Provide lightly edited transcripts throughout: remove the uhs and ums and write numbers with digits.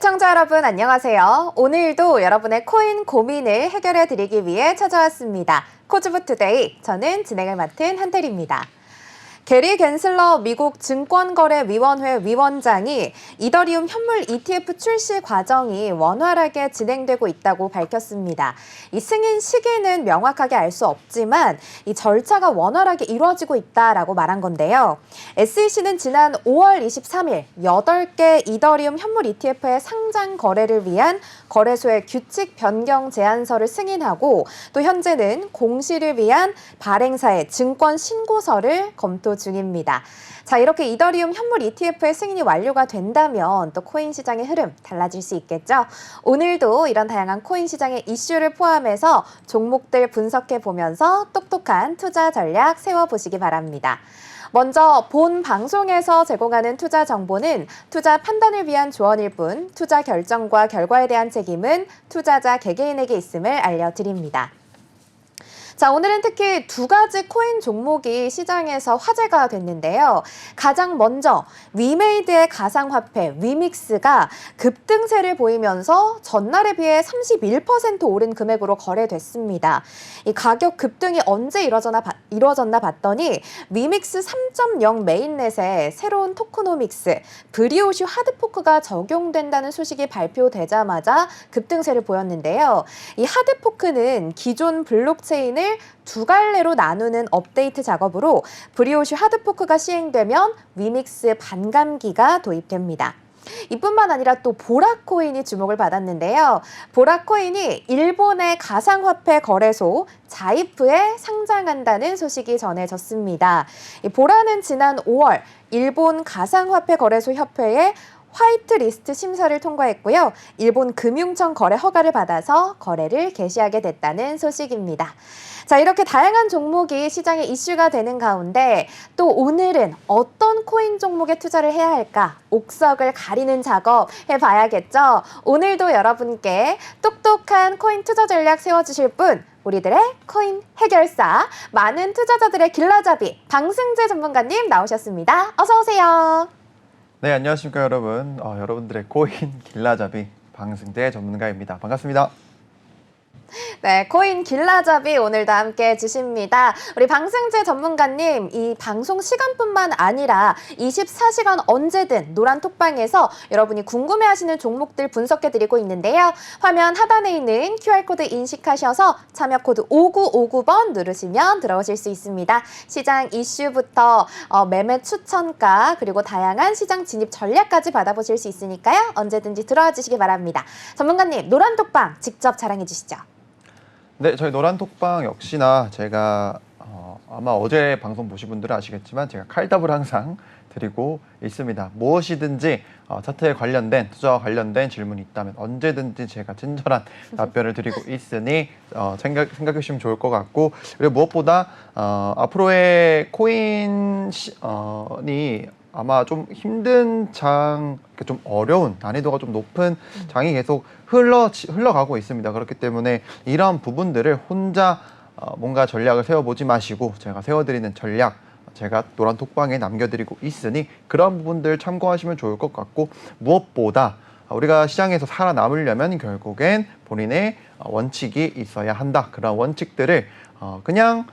시청자 여러분 안녕하세요. 오늘도 여러분의 코인 고민을 해결해 드리기 위해 찾아왔습니다. 코즈부 투데이, 저는 진행을 맡은 한태리입니다. 게리 겐슬러 미국 증권거래위원회 위원장이 이더리움 현물 ETF 출시 과정이 원활하게 진행되고 있다고 밝혔습니다. 이 승인 시기는 명확하게 알 수 없지만 이 절차가 원활하게 이루어지고 있다라고 말한 건데요. SEC는 지난 5월 23일 8개 이더리움 현물 ETF의 상장 거래를 위한 거래소의 규칙 변경 제안서를 승인하고 또 현재는 공시를 위한 발행사의 증권 신고서를 검토 중입니다. 자, 이렇게 이더리움 현물 ETF의 승인이 완료가 된다면 또 코인 시장의 흐름 달라질 수 있겠죠. 오늘도 이런 다양한 코인 시장의 이슈를 포함해서 종목들 분석해 보면서 똑똑한 투자 전략 세워보시기 바랍니다. 먼저 본 방송에서 제공하는 투자 정보는 투자 판단을 위한 조언일 뿐 투자 결정과 결과에 대한 책임은 투자자 개개인에게 있음을 알려드립니다. 자, 오늘은 특히 두 가지 코인 종목이 시장에서 화제가 됐는데요. 가장 먼저 위메이드의 가상화폐 위믹스가 급등세를 보이면서 전날에 비해 31% 오른 금액으로 거래됐습니다. 이 가격 급등이 언제 이루어졌나 봤더니 위믹스 3.0 메인넷에 새로운 토크노믹스 브리오슈 하드포크가 적용된다는 소식이 발표되자마자 급등세를 보였는데요. 이 하드포크는 기존 블록체인을 두 갈래로 나누는 업데이트 작업으로 브리오슈 하드포크가 시행되면 위믹스 반감기가 도입됩니다. 이뿐만 아니라 또 보라코인이 주목을 받았는데요. 보라코인이 일본의 가상화폐 거래소 자이프에 상장한다는 소식이 전해졌습니다. 이 보라는 지난 5월 일본 가상화폐 거래소 협회에 화이트리스트 심사를 통과했고요. 일본 금융청 거래 허가를 받아서 거래를 개시하게 됐다는 소식입니다. 자, 이렇게 다양한 종목이 시장의 이슈가 되는 가운데 또 오늘은 어떤 코인 종목에 투자를 해야 할까? 옥석을 가리는 작업 해봐야겠죠? 오늘도 여러분께 똑똑한 코인 투자 전략 세워주실 분, 우리들의 코인 해결사, 많은 투자자들의 길라잡이 방승재 전문가님 나오셨습니다. 어서 오세요. 네, 안녕하십니까 여러분. 여러분들의 코인 길라잡이 방승재 전문가입니다. 반갑습니다. 네, 코인 길라잡이 오늘도 함께 해주십니다. 우리 방승재 전문가님, 이 방송 시간뿐만 아니라 24시간 언제든 노란 톡방에서 여러분이 궁금해하시는 종목들 분석해드리고 있는데요. 화면 하단에 있는 QR코드 인식하셔서 참여 코드 5959번 누르시면 들어오실 수 있습니다. 시장 이슈부터 매매 추천가 그리고 다양한 시장 진입 전략까지 받아보실 수 있으니까요. 언제든지 들어와 주시기 바랍니다. 전문가님, 노란 톡방 직접 자랑해 주시죠. 네, 저희 노란톡방 역시나 제가 아마 어제 방송 보신 분들은 아시겠지만 제가 칼답을 항상 드리고 있습니다. 무엇이든지 차트에 관련된, 투자와 관련된 질문이 있다면 언제든지 제가 친절한 답변을 드리고 있으니 생각해 주시면 좋을 것 같고, 그리고 무엇보다 앞으로의 코인이 아마 좀 힘든 장, 좀 어려운, 난이도가 좀 높은 장이 계속 흘러가고 있습니다. 그렇기 때문에 이런 부분들을 혼자 뭔가 전략을 세워보지 마시고 제가 세워드리는 전략, 제가 노란 톡방에 남겨드리고 있으니 그런 부분들 참고하시면 좋을 것 같고, 무엇보다 우리가 시장에서 살아남으려면 결국엔 본인의 원칙이 있어야 한다. 그런 원칙들을 그냥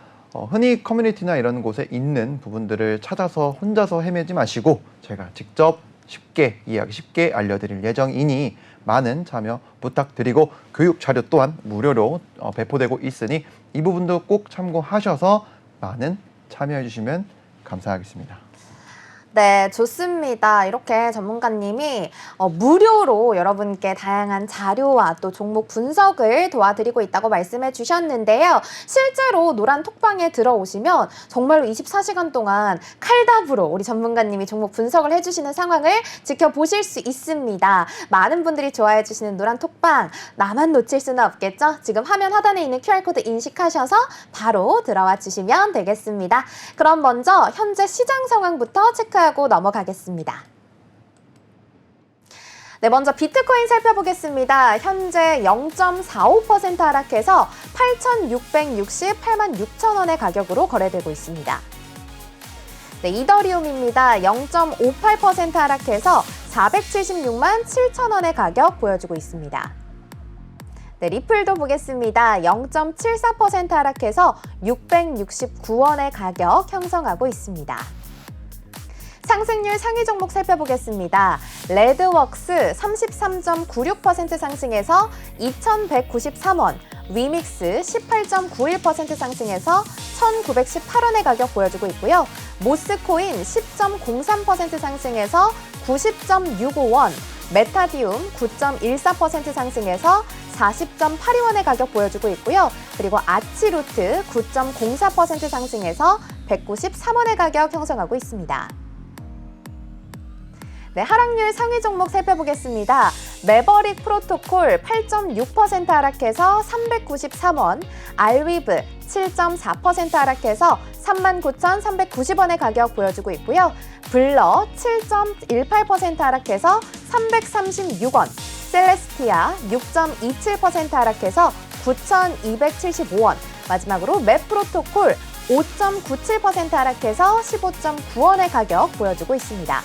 흔히 커뮤니티나 이런 곳에 있는 부분들을 찾아서 혼자서 헤매지 마시고 제가 직접 이해하기 쉽게 알려드릴 예정이니 많은 참여 부탁드리고, 교육 자료 또한 무료로 배포되고 있으니 이 부분도 꼭 참고하셔서 많은 참여해 주시면 감사하겠습니다. 네, 좋습니다. 이렇게 전문가님이 무료로 여러분께 다양한 자료와 또 종목 분석을 도와드리고 있다고 말씀해 주셨는데요. 실제로 노란 톡방에 들어오시면 정말로 24시간 동안 칼답으로 우리 전문가님이 종목 분석을 해주시는 상황을 지켜보실 수 있습니다. 많은 분들이 좋아해 주시는 노란 톡방, 나만 놓칠 수는 없겠죠? 지금 화면 하단에 있는 QR코드 인식하셔서 바로 들어와 주시면 되겠습니다. 그럼 먼저 현재 시장 상황부터 체크하고 넘어가겠습니다. 네, 먼저 비트코인 살펴보겠습니다. 현재 0.45% 하락해서 8,668만 6천 원의 가격으로 거래되고 있습니다. 네, 이더리움입니다. 0.58% 하락해서 476만 7천 원의 가격 보여주고 있습니다. 네, 리플도 보겠습니다. 0.74% 하락해서 669원의 가격 형성하고 있습니다. 상승률 상위 종목 살펴보겠습니다. 레드웍스 33.96% 상승해서 2,193원, 위믹스 18.91% 상승해서 1,918원의 가격 보여주고 있고요. 모스코인 10.03% 상승해서 90.65원, 메타디움 9.14% 상승해서 40.82원의 가격 보여주고 있고요. 그리고 아치루트 9.04% 상승해서 193원의 가격 형성하고 있습니다. 네, 하락률 상위 종목 살펴보겠습니다. 매버릭 프로토콜 8.6% 하락해서 393원, 알위브 7.4% 하락해서 39,390원의 가격 보여주고 있고요. 블러 7.18% 하락해서 336원, 셀레스티아 6.27% 하락해서 9,275원, 마지막으로 맵프로토콜 5.97% 하락해서 15.9원의 가격 보여주고 있습니다.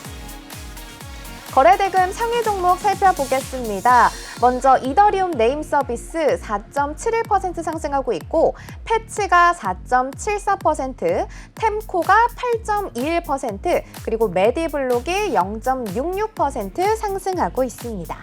거래대금 상위 종목 살펴보겠습니다. 먼저 이더리움 네임 서비스 4.71% 상승하고 있고 패치가 4.74%, 템코가 8.21%, 그리고 메디블록이 0.66% 상승하고 있습니다.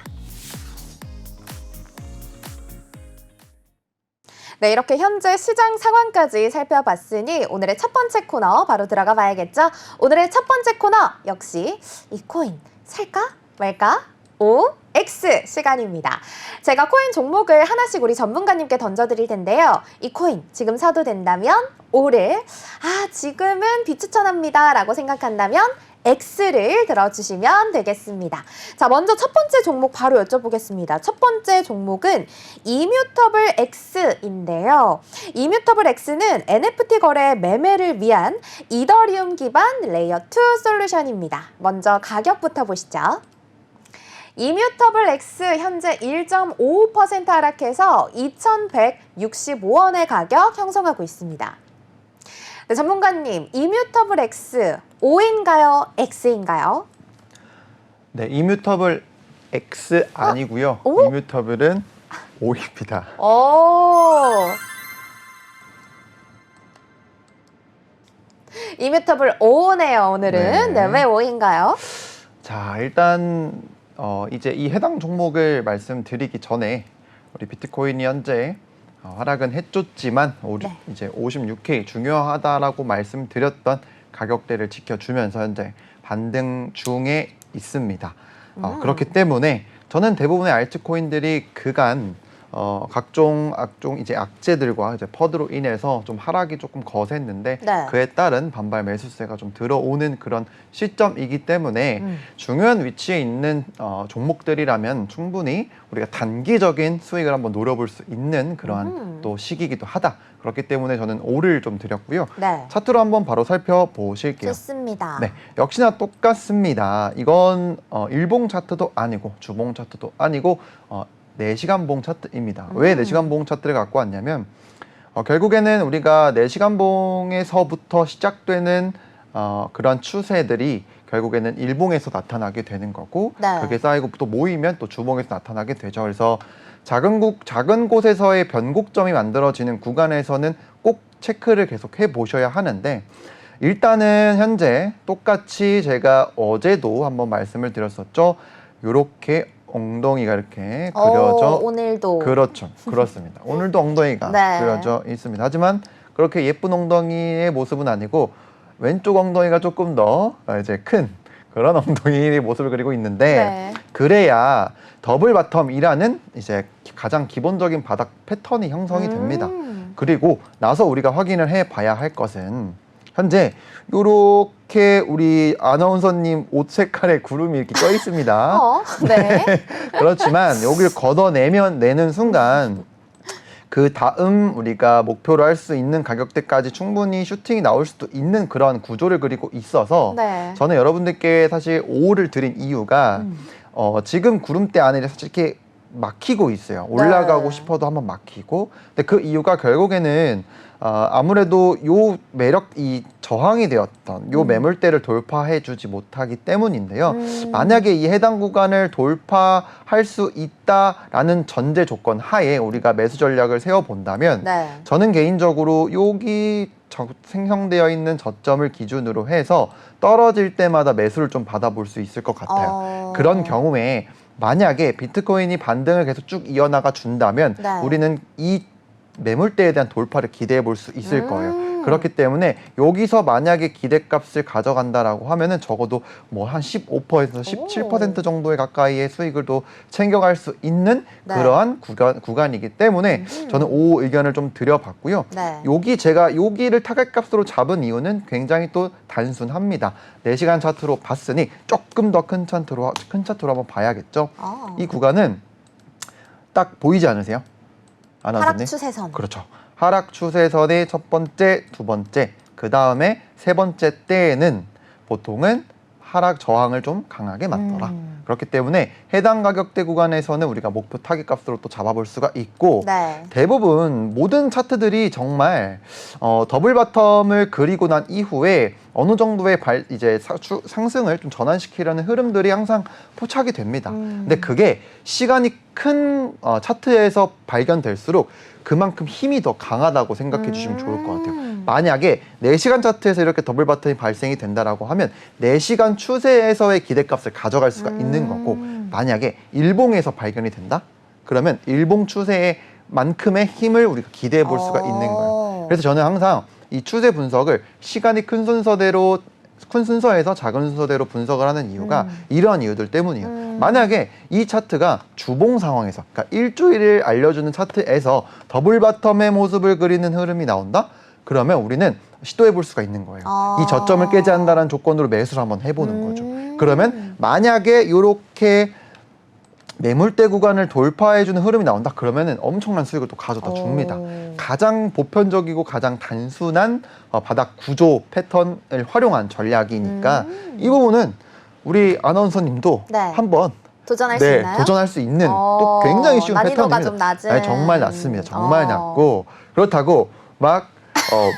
네, 이렇게 현재 시장 상황까지 살펴봤으니 오늘의 첫 번째 코너 바로 들어가 봐야겠죠? 오늘의 첫 번째 코너 역시 이 코인 살까 말까? OX 시간입니다. 제가 코인 종목을 하나씩 우리 전문가님께 던져드릴 텐데요. 이 코인 지금 사도 된다면 O를, 지금은 비추천합니다 라고 생각한다면 X를 들어주시면 되겠습니다. 자, 먼저 첫 번째 종목 바로 여쭤보겠습니다. 첫 번째 종목은 이뮤터블 X인데요. 이뮤터블 X는 NFT 거래 매매를 위한 이더리움 기반 레이어 2 솔루션입니다. 먼저 가격부터 보시죠. 이뮤터블 X 현재 1.55% 하락해서 2,165원의 가격 형성하고 있습니다. 네, 전문가님, 이뮤터블 X O인가요? X인가요? 네, 이뮤터블 X 아니고요. 오? 이뮤터블은 O입니다. 이뮤터블 O네요, 오늘은. 네, 왜 O인가요? 자, 일단 이제 이 해당 종목을 말씀드리기 전에 우리 비트코인이 현재 하락은 해줬지만 네. 이제 56K 중요하다라고 말씀드렸던 가격대를 지켜주면서 현재 반등 중에 있습니다. 그렇기 때문에 저는 대부분의 알트코인들이 그간 각종 이제 악재들과 이제 퍼드로 인해서 좀 하락이 조금 거셌는데 네. 그에 따른 반발 매수세가 좀 들어오는 그런 시점이기 때문에 중요한 위치에 있는 종목들이라면 충분히 우리가 단기적인 수익을 한번 노려볼 수 있는 그러한 또 시기이기도 하다. 그렇기 때문에 저는 O를 좀 드렸고요. 네. 차트로 한번 바로 살펴보실게요. 좋습니다. 네, 역시나 똑같습니다. 이건 일봉 차트도 아니고 주봉 차트도 아니고 4시간 봉 차트입니다. 왜 4시간 봉 차트를 갖고 왔냐면 결국에는 우리가 4시간 봉에서부터 시작되는 그런 추세들이 결국에는 일봉에서 나타나게 되는 거고 네. 그게 쌓이고 또 모이면 또 주봉에서 나타나게 되죠. 그래서 작은 곳에서의 변곡점이 만들어지는 구간에서는 꼭 체크를 계속 해보셔야 하는데 일단은 현재 똑같이 제가 어제도 한번 말씀을 드렸었죠. 이렇게 엉덩이가 이렇게 그려져 오늘도 그렇죠. 그렇습니다. 오늘도 엉덩이가 네. 그려져 있습니다. 하지만 그렇게 예쁜 엉덩이의 모습은 아니고 왼쪽 엉덩이가 조금 더 이제 큰 그런 엉덩이의 모습을 그리고 있는데 네. 그래야 더블 바텀이라는 이제 가장 기본적인 바닥 패턴이 형성이 됩니다. 그리고 나서 우리가 확인을 해 봐야 할 것은 현재 이렇게 우리 아나운서님 옷 색깔의 구름이 이렇게 껴 있습니다. 네. 그렇지만 여기를 걷어내는 순간 그 다음 우리가 목표로 할 수 있는 가격대까지 충분히 슈팅이 나올 수도 있는 그런 구조를 그리고 있어서 네. 저는 여러분들께 사실 5를 드린 이유가 지금 구름대 안에 사실 이렇게 막히고 있어요. 올라가고 네. 싶어도 한번 막히고. 근데 그 이유가 결국에는 아무래도 요 매력이 저항이 되었던 요 매물대를 돌파해주지 못하기 때문인데요. 만약에 이 해당 구간을 돌파할 수 있다라는 전제 조건 하에 우리가 매수 전략을 세워본다면 네. 저는 개인적으로 여기 생성되어 있는 저점을 기준으로 해서 떨어질 때마다 매수를 좀 받아볼 수 있을 것 같아요. 그런 경우에 만약에 비트코인이 반등을 계속 쭉 이어나가 준다면 네. 우리는 이 매물대에 대한 돌파를 기대해 볼 수 있을 거예요. 그렇기 때문에 여기서 만약에 기대값을 가져간다라고 하면은 적어도 뭐 한 15%에서 17% 정도의 가까이의 수익을 또 챙겨갈 수 있는 네. 그러한 구간이기 때문에 저는 오 의견을 좀 드려봤고요. 네. 제가 여기를 타겟값으로 잡은 이유는 굉장히 또 단순합니다. 4시간 차트로 봤으니 조금 더 큰 차트로 한번 봐야겠죠. 이 구간은 딱 보이지 않으세요? 하락 추세선. 그렇죠. 하락 추세선의 첫 번째, 두 번째, 그 다음에 세 번째 때에는 보통은 하락 저항을 좀 강하게 맞더라. 그렇기 때문에 해당 가격대 구간에서는 우리가 목표 타깃 값으로 또 잡아볼 수가 있고 네. 대부분 모든 차트들이 정말 더블 바텀을 그리고 난 이후에 어느 정도의 상승을 좀 전환시키려는 흐름들이 항상 포착이 됩니다. 근데 그게 시간이 큰 차트에서 발견될수록 그만큼 힘이 더 강하다고 생각해 주시면 좋을 것 같아요. 만약에 4시간 차트에서 이렇게 더블 바텀이 발생이 된다라고 하면 4시간 추세에서의 기대값을 가져갈 수가 있는 거고 만약에 일봉에서 발견이 된다? 그러면 일봉 추세의 만큼의 힘을 우리가 기대해 볼 수가 있는 거예요. 그래서 저는 항상 이 추세 분석을 시간이 큰 순서에서 작은 순서대로 분석을 하는 이유가 이러한 이유들 때문이에요. 만약에 이 차트가 주봉 상황에서, 그러니까 일주일을 알려주는 차트에서 더블 바텀의 모습을 그리는 흐름이 나온다? 그러면 우리는 시도해 볼 수가 있는 거예요. 이 저점을 깨지 한다는 조건으로 매수를 한번 해보는 거죠. 그러면 만약에 이렇게 매물대 구간을 돌파해주는 흐름이 나온다? 그러면은 엄청난 수익을 또 가져다 줍니다. 가장 보편적이고 가장 단순한 바닥 구조 패턴을 활용한 전략이니까 이 부분은 우리 아나운서님도 네. 한번 도전할 수 있나요? 도전할 수 있는 또 굉장히 쉬운 난이도가 패턴입니다. 좀 낮은. 네, 정말 낮습니다. 정말 낮고 그렇다고 막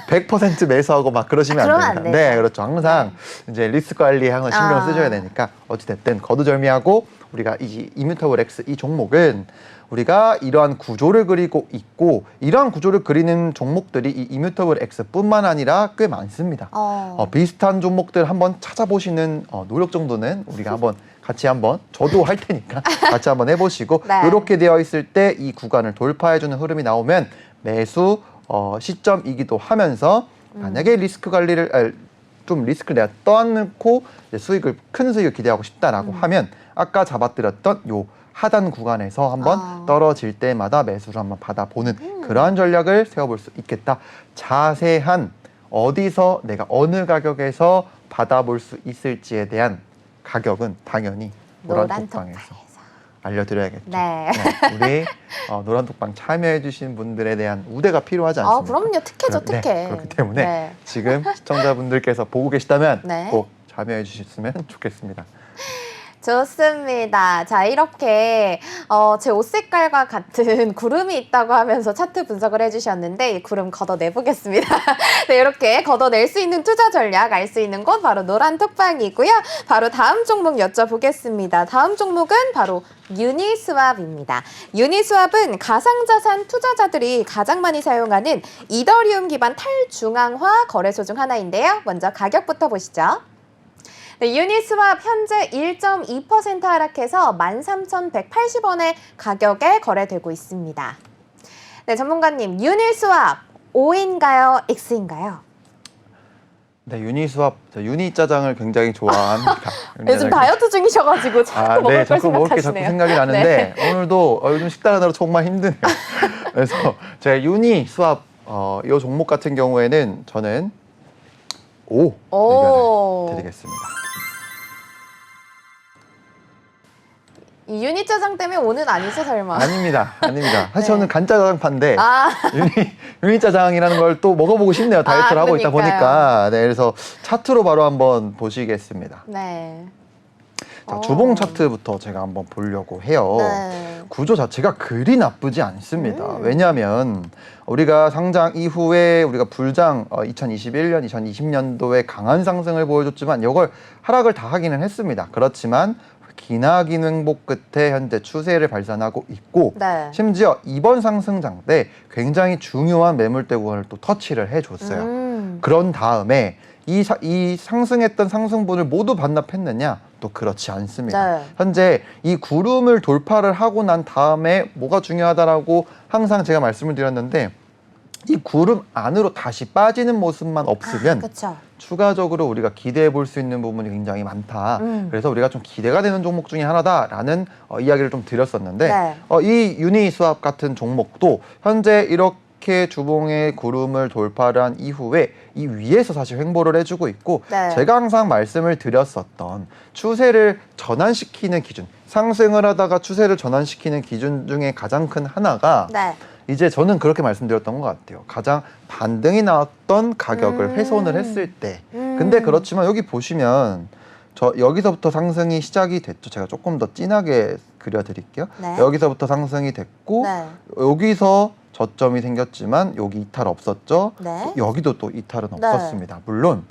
100% 매수하고 막 그러시면 그러면 안 안 됩니다. 되죠. 네, 그렇죠. 항상 이제 리스크 관리에 항상 신경을 쓰셔야 되니까 어찌됐든 거두절미하고 우리가 이 이뮤터블 X 이 종목은 우리가 이러한 구조를 그리고 있고 이러한 구조를 그리는 종목들이 이 이뮤터블 X뿐만 아니라 꽤 많습니다. 비슷한 종목들 한번 찾아보시는 노력 정도는 우리가 한번 같이 한번 저도 할 테니까 같이 한번 해보시고 네. 이렇게 되어 있을 때 이 구간을 돌파해주는 흐름이 나오면 매수 시점이기도 하면서 만약에 리스크 관리를 좀 리스크를 내가 떠안고 큰 수익을 기대하고 싶다라고 하면 아까 잡아드렸던 요 하단 구간에서 한번 떨어질 때마다 매수를 한번 받아보는 그러한 전략을 세워볼 수 있겠다. 자세한 어디서 내가 어느 가격에서 받아볼 수 있을지에 대한 가격은 당연히 노란톡방에서 알려드려야겠죠. 네. 우리 노란톡방 참여해주신 분들에 대한 우대가 필요하지 않습니까? 그럼요. 특혜죠, 특혜. 네, 그렇기 때문에 네. 지금 시청자분들께서 보고 계시다면 네. 꼭 참여해 주셨으면 좋겠습니다. 좋습니다. 자, 이렇게 제 옷 색깔과 같은 구름이 있다고 하면서 차트 분석을 해주셨는데 이 구름 걷어내보겠습니다. 네, 이렇게 걷어낼 수 있는 투자 전략 알 수 있는 곳 바로 노란 톡방이고요. 바로 다음 종목 여쭤보겠습니다. 다음 종목은 바로 유니스왑입니다. 유니스왑은 가상자산 투자자들이 가장 많이 사용하는 이더리움 기반 탈중앙화 거래소 중 하나인데요. 먼저 가격부터 보시죠. 네, 유니스왑 현재 1.2% 하락해서 13,180원의 가격에 거래되고 있습니다. 네, 전문가님, 유니스왑 O인가요? X인가요? 네, 유니스왑 유니 짜장을 굉장히 좋아합니다. 요즘 다이어트 중이셔가지고 자꾸 먹을 걸 자꾸 먹을 게 자꾸 생각하시네요. 생각이 나는데 오늘도 요즘 식단 하느라 정말 힘드네요. 그래서 제가 유니스왑 이 종목 같은 경우에는 저는 O 의견을 드리겠습니다. 이 유니 짜장 때문에 오는 아니죠, 설마? 아닙니다. 사실 네. 저는 간짜장파인데 유니 짜장이라는 걸 또 먹어보고 싶네요. 다이어트를 하고 있다 그러니까요. 보니까. 네, 그래서 차트로 바로 한번 보시겠습니다. 네. 자, 주봉 차트부터 제가 한번 보려고 해요. 네. 구조 자체가 그리 나쁘지 않습니다. 왜냐하면 우리가 상장 이후에 우리가 불장 2021년, 2020년도에 강한 상승을 보여줬지만 이걸 하락을 다 하기는 했습니다. 그렇지만 기나긴 횡보 끝에 현재 추세를 발산하고 있고 네. 심지어 이번 상승장 때 굉장히 중요한 매물대 구간을 또 터치를 해줬어요. 그런 다음에 이 상승했던 상승분을 모두 반납했느냐? 또 그렇지 않습니다. 네. 현재 이 구름을 돌파를 하고 난 다음에 뭐가 중요하다라고 항상 제가 말씀을 드렸는데 이 구름 안으로 다시 빠지는 모습만 없으면 그렇죠. 추가적으로 우리가 기대해 볼 수 있는 부분이 굉장히 많다. 그래서 우리가 좀 기대가 되는 종목 중에 하나다라는 이야기를 좀 드렸었는데 네. 이 유니스왑 같은 종목도 현재 이렇게 주봉의 구름을 돌파를 한 이후에 이 위에서 사실 횡보를 해주고 있고 네. 제가 항상 말씀을 드렸었던 추세를 전환시키는 기준, 상승을 하다가 추세를 전환시키는 기준 중에 가장 큰 하나가 네. 이제 저는 그렇게 말씀드렸던 것 같아요. 가장 반등이 나왔던 가격을 훼손을 했을 때. 근데 그렇지만 여기 보시면 저 여기서부터 상승이 시작이 됐죠. 제가 조금 더 진하게 그려드릴게요. 네. 여기서부터 상승이 됐고 네. 여기서 저점이 생겼지만 여기 이탈 없었죠. 네. 여기도 또 이탈은 네. 없었습니다. 물론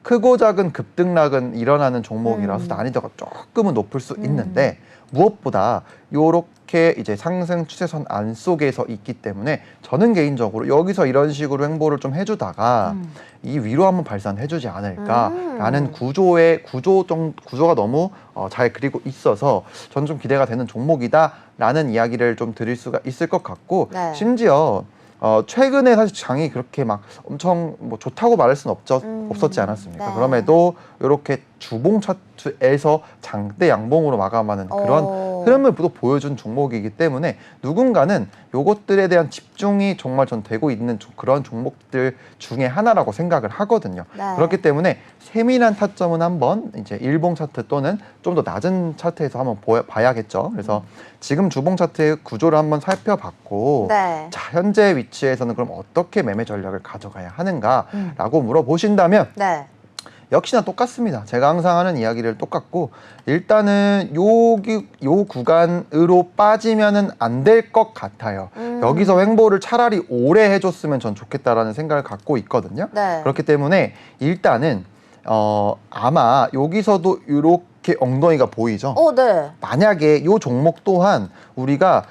크고 작은 급등락은 일어나는 종목이라서 난이도가 조금은 높을 수 있는데 무엇보다 요렇게 이제 상승 추세선 안 속에서 있기 때문에 저는 개인적으로 여기서 이런 식으로 횡보를 좀 해주다가 이 위로 한번 발산해주지 않을까라는 구조가 너무 잘 그리고 있어서 저는 좀 기대가 되는 종목이다라는 이야기를 좀 드릴 수가 있을 것 같고 네. 심지어 최근에 사실 장이 그렇게 막 엄청 뭐 좋다고 말할 수는 없었지 않았습니까? 네. 그럼에도 이렇게 주봉 차트에서 장대 양봉으로 마감하는 그런 흐름을 또 보여준 종목이기 때문에 누군가는 요것들에 대한 집중이 정말 전 되고 있는 그런 종목들 중에 하나라고 생각을 하거든요. 네. 그렇기 때문에 세밀한 타점은 한번 이제 일봉 차트 또는 좀 더 낮은 차트에서 한번 봐야겠죠. 그래서 지금 주봉 차트의 구조를 한번 살펴봤고 네. 자, 현재 위치에서는 그럼 어떻게 매매 전략을 가져가야 하는가라고 물어보신다면 네. 역시나 똑같습니다. 제가 항상 하는 이야기를 똑같고 일단은 요 구간으로 빠지면은 안 될 것 같아요. 여기서 횡보를 차라리 오래 해줬으면 전 좋겠다라는 생각을 갖고 있거든요. 네. 그렇기 때문에 일단은 아마 여기서도 이렇게 엉덩이가 보이죠. 네. 만약에 요 종목 또한 우리가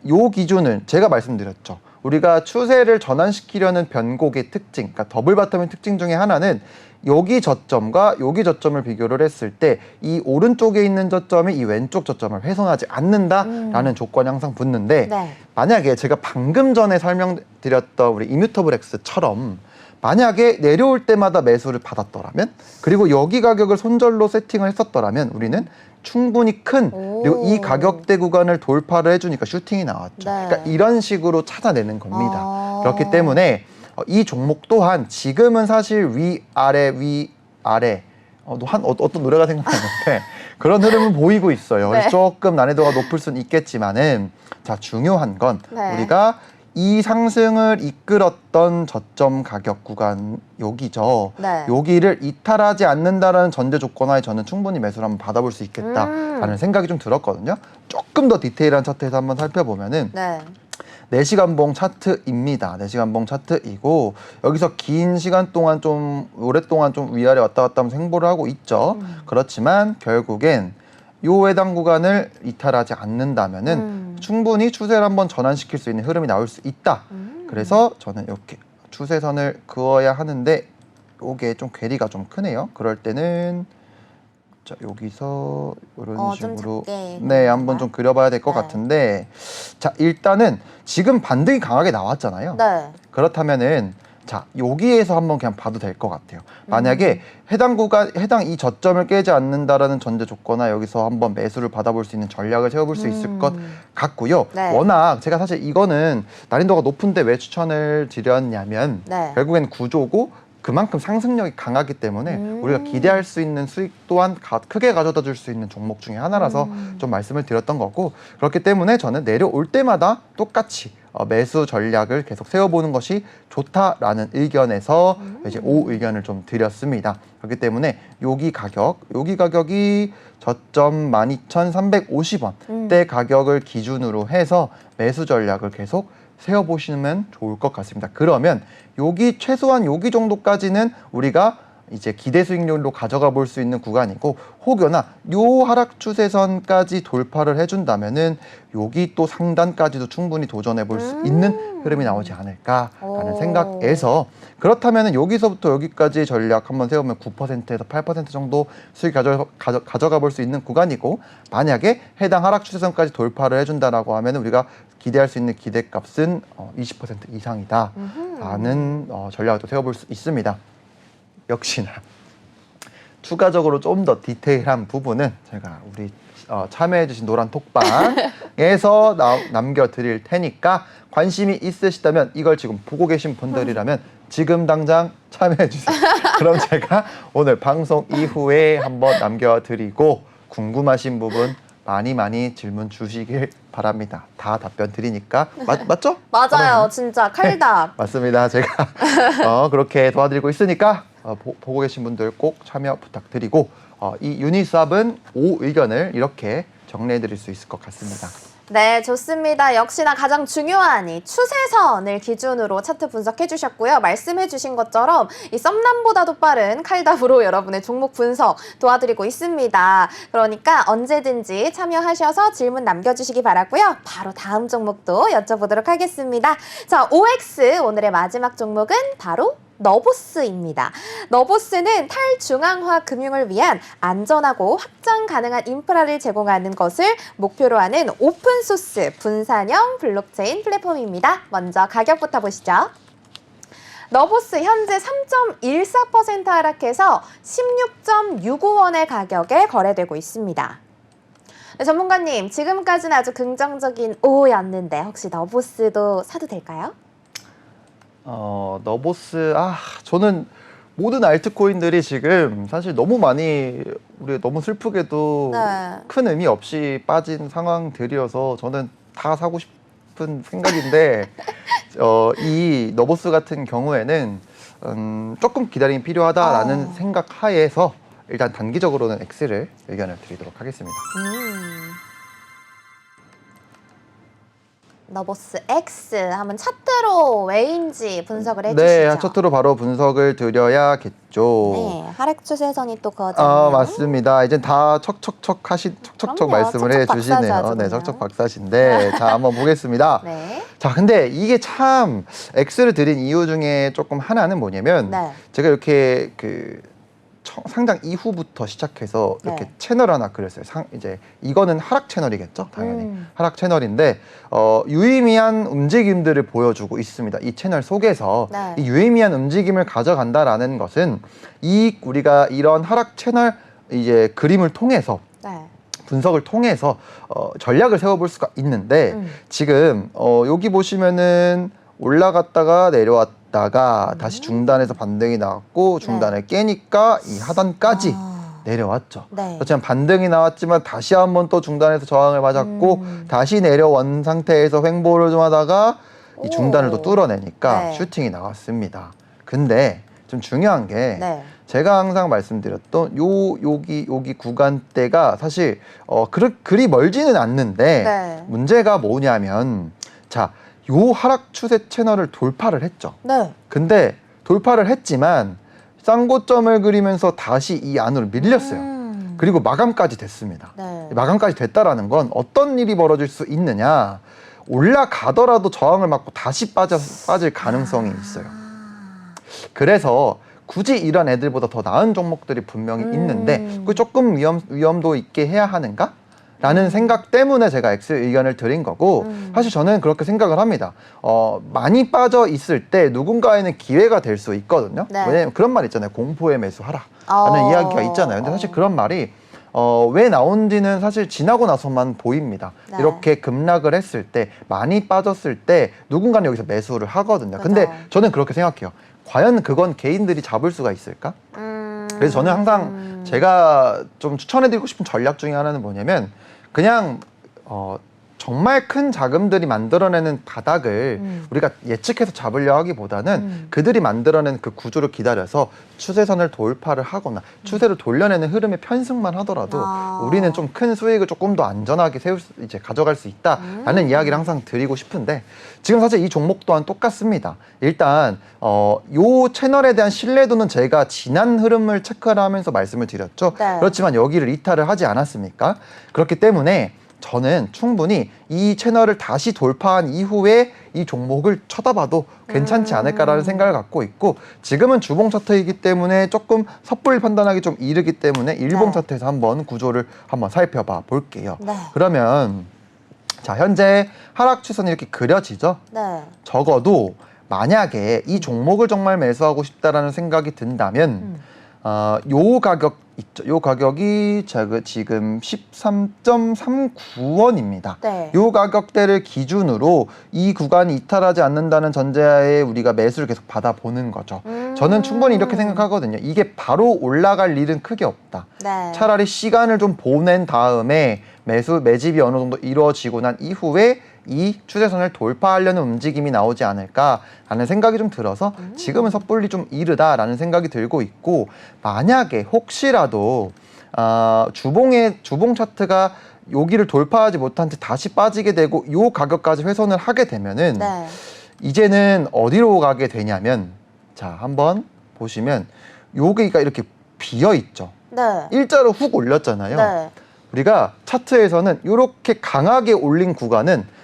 요 기준을 제가 말씀드렸죠. 우리가 추세를 전환시키려는 변곡의 특징, 그러니까 더블 바텀의 특징 중에 하나는 여기 저점과 여기 저점을 비교를 했을 때 이 오른쪽에 있는 저점이 이 왼쪽 저점을 훼손하지 않는다라는 조건이 항상 붙는데 네. 만약에 제가 방금 전에 설명드렸던 우리 이뮤터블 X처럼 만약에 내려올 때마다 매수를 받았더라면 그리고 여기 가격을 손절로 세팅을 했었더라면 우리는 충분히 큰 그리고 이 가격대 구간을 돌파를 해주니까 슈팅이 나왔죠. 네. 그러니까 이런 식으로 찾아내는 겁니다. 그렇기 때문에 이 종목 또한 지금은 사실 위아래 어떤 노래가 생각나는데 그런 흐름은 보이고 있어요. 그래서 네. 조금 난이도가 높을 수는 있겠지만은 자 중요한 건 네. 우리가 이 상승을 이끌었던 저점 가격 구간 여기죠. 네. 여기를 이탈하지 않는다라는 전제 조건하에 저는 충분히 매수를 한번 받아볼 수 있겠다라는 생각이 좀 들었거든요. 조금 더 디테일한 차트에서 한번 살펴보면은 네. 4시간봉 차트입니다. 4시간봉 차트이고 여기서 긴 시간 동안 좀 오랫동안 좀 위아래 왔다 갔다 하면서 행보를 하고 있죠. 그렇지만 결국엔 요 해당 구간을 이탈하지 않는다면은 충분히 추세를 한번 전환시킬 수 있는 흐름이 나올 수 있다. 그래서 저는 이렇게 추세선을 그어야 하는데 요게 좀 괴리가 좀 크네요. 그럴 때는 자 여기서 이런 좀 식으로 작게 네 한번 좀 그려봐야 될 것 네. 같은데 자 일단은 지금 반등이 강하게 나왔잖아요. 네. 그렇다면은 자 여기에서 한번 그냥 봐도 될 것 같아요. 만약에 해당 이 저점을 깨지 않는다라는 전제 조건하 여기서 한번 매수를 받아볼 수 있는 전략을 세워볼 수 있을 것 같고요. 네. 워낙 제가 사실 이거는 난이도가 높은데 왜 추천을 드렸냐면 네. 결국엔 구조고 그만큼 상승력이 강하기 때문에 우리가 기대할 수 있는 수익 또한 크게 가져다 줄 수 있는 종목 중에 하나라서 좀 말씀을 드렸던 거고, 그렇기 때문에 저는 내려올 때마다 똑같이 매수 전략을 계속 세워보는 것이 좋다라는 의견에서 이제 O 의견을 좀 드렸습니다. 그렇기 때문에 여기 가격이 저점 12,350원대 가격을 기준으로 해서 매수 전략을 계속 세워보시면 좋을 것 같습니다. 그러면 여기 최소한 여기 정도까지는 우리가 이제 기대 수익률로 가져가 볼 수 있는 구간이고, 혹여나 요 하락 추세선까지 돌파를 해준다면은 여기 또 상단까지도 충분히 도전해 볼 수 있는 흐름이 나오지 않을까라는 생각에서, 그렇다면은 여기서부터 여기까지 전략 한번 세우면 9%에서 8% 정도 수익 가져가 볼 수 있는 구간이고, 만약에 해당 하락 추세선까지 돌파를 해준다라고 하면은 우리가 기대할 수 있는 기대값은 20% 이상이다라는 전략을 또 세워볼 수 있습니다. 역시나 추가적으로 좀 더 디테일한 부분은 제가 우리 참여해주신 노란 톡방에서 남겨드릴 테니까, 관심이 있으시다면, 이걸 지금 보고 계신 분들이라면 지금 당장 참여해주세요. 그럼 제가 오늘 방송 이후에 한번 남겨드리고, 궁금하신 부분 많이 질문 주시길 바랍니다. 다 답변 드리니까. 맞죠? 맞아요. 진짜 칼답. 맞습니다. 제가 그렇게 도와드리고 있으니까 보고 계신 분들 꼭 참여 부탁드리고, 이 유니스왑은 O 의견을 이렇게 정리해 드릴 수 있을 것 같습니다. 네, 좋습니다. 역시나 가장 중요한 이 추세선을 기준으로 차트 분석해 주셨고요. 말씀해 주신 것처럼 이 썸남보다도 빠른 칼답으로 여러분의 종목 분석 도와드리고 있습니다. 그러니까 언제든지 참여하셔서 질문 남겨주시기 바라고요. 바로 다음 종목도 여쭤보도록 하겠습니다. 자, OX 오늘의 마지막 종목은 바로 너보스입니다. 너보스는 탈중앙화 금융을 위한 안전하고 확장 가능한 인프라를 제공하는 것을 목표로 하는 오픈소스 분산형 블록체인 플랫폼입니다. 먼저 가격부터 보시죠. 너보스 현재 3.14% 하락해서 16.65원의 가격에 거래되고 있습니다. 네, 전문가님, 지금까지는 아주 긍정적인 오였는데 혹시 너보스도 사도 될까요? 너보스, 저는 모든 알트코인들이 지금 사실 너무 많이, 우리 너무 슬프게도 네. 큰 의미 없이 빠진 상황들이어서 저는 다 사고 싶은 생각인데, 이 너보스 같은 경우에는 조금 기다림이 필요하다라는 생각 하에서 일단 단기적으로는 X를 의견을 드리도록 하겠습니다. 너보스 X 하면 차트로 왜인지 분석을 해주시죠. 네, 차트로 바로 분석을 드려야겠죠. 네, 하락 추세선이 또 그어졌네요. 맞습니다. 이제 다 척척척 그럼요. 말씀을 척척 해주시네요. 박사죠, 네, 그냥. 척척 박사신데 자, 한번 보겠습니다. 네. 자, 근데 이게 참 X를 드린 이유 중에 조금 하나는 뭐냐면, 네. 제가 이렇게 상장 이후부터 시작해서 이렇게 네. 채널 하나 그렸어요. 이제 이거는 하락 채널이겠죠, 당연히. 하락 채널인데 유의미한 움직임들을 보여주고 있습니다. 이 채널 속에서 네. 이 유의미한 움직임을 가져간다라는 것은 우리가 이런 하락 채널 이제 그림을 통해서 네. 분석을 통해서 전략을 세워볼 수가 있는데, 지금 여기 보시면은 올라갔다가 내려왔다가 다시 중단에서 반등이 나왔고 중단을 깨니까 이 하단까지 내려왔죠. 네. 그렇지만 반등이 나왔지만 다시 한번 또 중단에서 저항을 맞았고 다시 내려온 상태에서 횡보를 좀 하다가 이 중단을 또 뚫어내니까 네. 슈팅이 나왔습니다. 근데 좀 중요한 게 네. 제가 항상 말씀드렸던 여기 구간대가 사실 그리 멀지는 않는데, 네. 문제가 뭐냐면, 자, 요 하락 추세 채널을 돌파를 했죠. 네. 근데 돌파를 했지만 쌍고점을 그리면서 다시 이 안으로 밀렸어요. 그리고 마감까지 됐습니다. 네. 마감까지 됐다라는 건 어떤 일이 벌어질 수 있느냐, 올라가더라도 저항을 맞고 다시 빠질 가능성이 있어요. 그래서 굳이 이런 애들보다 더 나은 종목들이 분명히 있는데 그 조금 위험도 있게 해야 하는가? 라는 생각 때문에 제가 X 의견을 드린 거고, 사실 저는 그렇게 생각을 합니다. 많이 빠져 있을 때 누군가에는 기회가 될 수 있거든요. 네. 왜냐면 그런 말 있잖아요. 공포에 매수하라 라는 이야기가 있잖아요. 근데 사실 그런 말이 왜 나온지는 사실 지나고 나서만 보입니다. 네. 이렇게 급락을 했을 때, 많이 빠졌을 때 누군가는 여기서 매수를 하거든요. 근데 그죠. 저는 그렇게 생각해요. 과연 그건 개인들이 잡을 수가 있을까? 그래서 저는 항상 제가 좀 추천해드리고 싶은 전략 중에 하나는 뭐냐면 그냥 정말 큰 자금들이 만들어내는 바닥을 우리가 예측해서 잡으려 하기보다는 그들이 만들어낸 그 구조를 기다려서 추세선을 돌파를 하거나 추세를 돌려내는 흐름의 편승만 하더라도 우리는 좀 큰 수익을 조금 더 안전하게 가져갈 수 있다라는 이야기를 항상 드리고 싶은데 지금 사실 이 종목 또한 똑같습니다. 일단 요 채널에 대한 신뢰도는 제가 지난 흐름을 체크를 하면서 말씀을 드렸죠. 네. 그렇지만 여기를 이탈을 하지 않았습니까? 그렇기 때문에 저는 충분히 이 채널을 다시 돌파한 이후에 이 종목을 쳐다봐도 괜찮지 않을까라는 생각을 갖고 있고 지금은 주봉 차트이기 때문에 조금 섣불리 판단하기 좀 이르기 때문에 일봉 차트에서 한번 구조를 한번 살펴봐 볼게요. 네. 그러면 자 현재 하락 추선이 이렇게 그려지죠. 네. 적어도 만약에 이 종목을 정말 매수하고 싶다라는 생각이 든다면 요 가격 있죠. 요 가격이 지금 13.39원입니다. 네. 요 가격대를 기준으로 이 구간이 이탈하지 않는다는 전제하에 우리가 매수를 계속 받아보는 거죠. 저는 충분히 이렇게 생각하거든요. 이게 바로 올라갈 일은 크게 없다. 네. 차라리 시간을 좀 보낸 다음에 매집이 어느 정도 이루어지고 난 이후에 이 추세선을 돌파하려는 움직임이 나오지 않을까라는 생각이 좀 들어서 지금은 섣불리 좀 이르다라는 생각이 들고 있고 만약에 혹시라도 주봉 차트가 여기를 돌파하지 못한 채 다시 빠지게 되고 요 가격까지 훼손을 하게 되면은 네. 이제는 어디로 가게 되냐면 자 한번 보시면 여기가 이렇게 비어 있죠. 네. 일자로 훅 올렸잖아요. 네. 우리가 차트에서는 이렇게 강하게 올린 구간은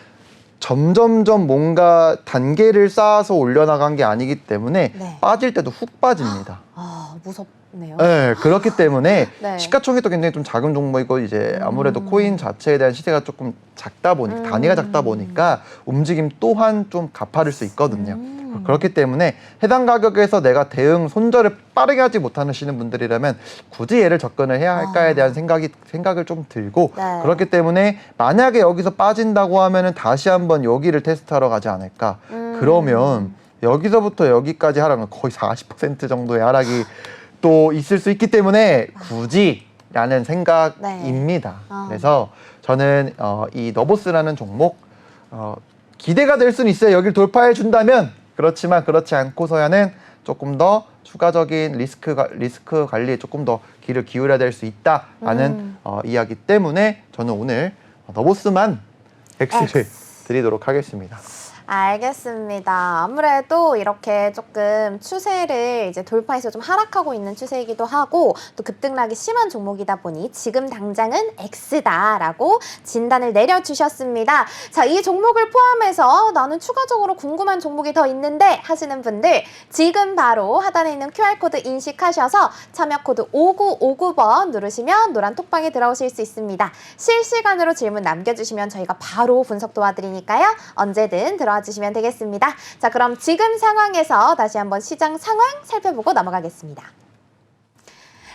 점점점 뭔가 단계를 쌓아서 올려나간 게 아니기 때문에 네. 빠질 때도 훅 빠집니다. 아, 무섭네요. 네, 그렇기 때문에 네. 시가총액도 굉장히 좀 작은 종목이고 이제 아무래도 코인 자체에 대한 시세가 조금 작다 보니까 단위가 작다 보니까 움직임 또한 좀 가파를 수 있거든요. 그렇기 때문에 해당 가격에서 내가 대응 손절을 빠르게 하지 못하시는 분들이라면 굳이 얘를 접근을 해야 할까에 대한 생각을 좀 들고 네. 그렇기 때문에 만약에 여기서 빠진다고 하면은 다시 한번 여기를 테스트하러 가지 않을까. 그러면 여기서부터 여기까지 하락은 거의 40% 정도의 하락이 또 있을 수 있기 때문에 굳이라는 생각입니다. 그래서 저는 이 너보스라는 종목 기대가 될 수는 있어요. 여기를 돌파해 준다면 그렇지만 그렇지 않고서야는 조금 더 추가적인 리스크 관리에 조금 더 귀를 기울여야 될 수 있다라는 이야기 때문에 저는 오늘 너보스만 X를 드리도록 하겠습니다. 알겠습니다. 아무래도 이렇게 조금 추세를 이제 돌파해서 좀 하락하고 있는 추세이기도 하고 또 급등락이 심한 종목이다 보니 지금 당장은 X다라고 진단을 내려주셨습니다. 자, 이 종목을 포함해서 나는 추가적으로 궁금한 종목이 더 있는데 하시는 분들 지금 바로 하단에 있는 QR코드 인식하셔서 참여코드 5959번 누르시면 노란 톡방에 들어오실 수 있습니다. 실시간으로 질문 남겨주시면 저희가 바로 분석 도와드리니까요. 언제든 들어와 주시면 되겠습니다. 자, 그럼 지금 상황에서 다시 한번 시장 상황 살펴보고 넘어가겠습니다.